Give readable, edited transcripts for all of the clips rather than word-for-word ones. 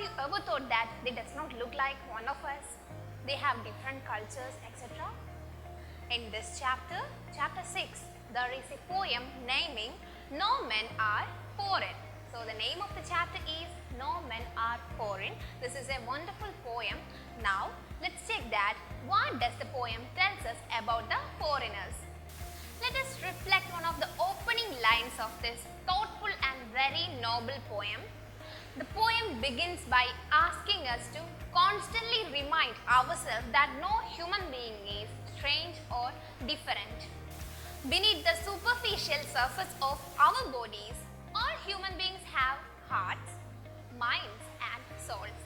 you ever thought that they does not look like one of us? They have different cultures, etc. In this chapter, chapter 6, there is a poem naming No Men Are Foreign. So the name of the chapter is No Men Are Foreign. This is a wonderful poem. Now let's check that what does the poem tells us about the foreigners. Let us reflect one of the opening lines of this thoughtful and very noble poem. The poem begins by asking us to constantly remind ourselves that no human being is strange or different. Beneath the superficial surface of our bodies, all human beings have hearts, minds and souls.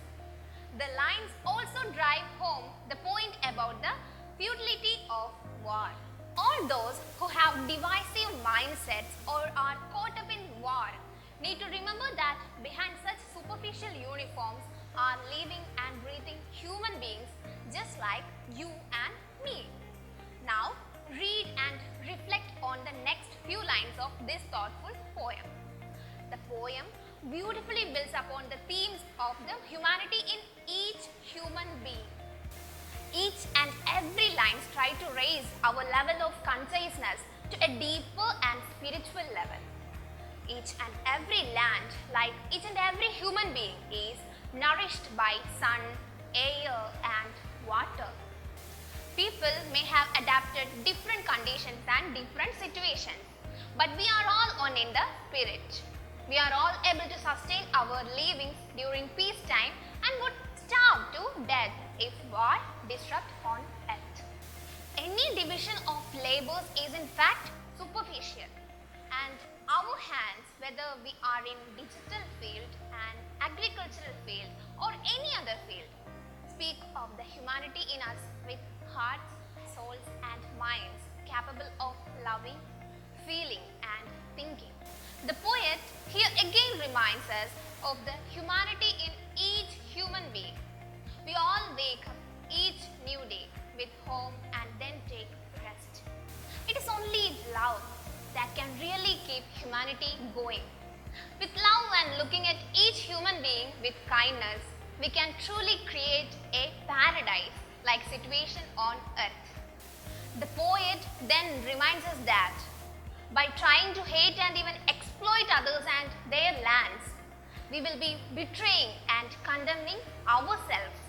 The lines also drive home the point about the futility of war. All those who have divisive mindsets or are caught up in war need to remember that behind such superficial uniforms are living and breathing human beings just like you and me. Now read and reflect on the next few lines of this thoughtful poem. The poem beautifully builds upon the themes of the humanity in each human being. Each and every line tries to raise our level of consciousness to a deeper and spiritual level. Each and every land, like each and every human being, is nourished by sun, air and water. People may have adapted different conditions and different situations, but we are all one in the spirit. We are all able to sustain our livings during peacetime and would starve to death if war disrupt on earth. Any division of labors is in fact superficial, and our hands, whether we are in digital field and agricultural field or any other field, speak of the humanity in us with hearts, souls and minds capable of loving, feeling and thinking. The poet here again reminds us of the humanity in each human being. We all wake up each new day with home and then take rest. It is only love that can really keep humanity going. With love and looking at each human being with kindness, we can truly create a paradise-like situation on earth. The poet then reminds us that by trying to hate and even exploit others and their lands, we will be betraying and condemning ourselves.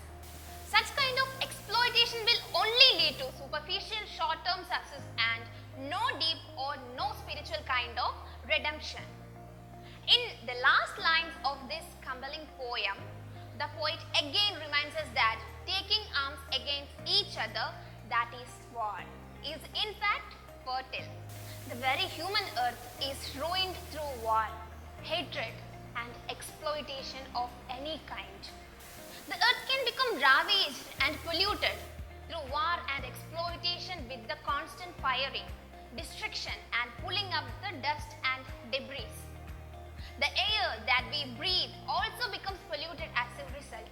Such kind of exploitation will only lead to superficial short-term success and no deep or no spiritual kind of redemption. In the last lines of this compelling poem, the poet again reminds us that taking arms against each other, that is war, is in fact fertile. The very human earth is ruined through war, hatred and exploitation of any kind. The earth can become ravaged and polluted through war and exploitation with the constant firing, destruction and pulling up the dust and debris. The air that we breathe also becomes polluted as a result.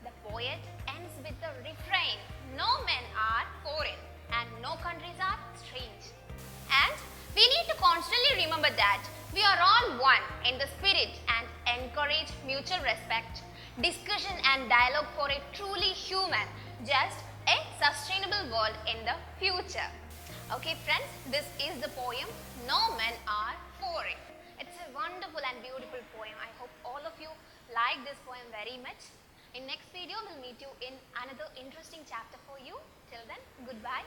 The poet ends with the refrain, no men are foreign and no countries are strange. And we need to constantly remember that we are all one in the spirit and encourage mutual respect, discussion and dialogue for a truly human, just a sustainable world in the future. Okay friends, this is the poem No Men Are Foreign. It's a wonderful and beautiful poem. I hope all of you like this poem very much. In next video, we'll meet you in another interesting chapter for you. Till then, goodbye.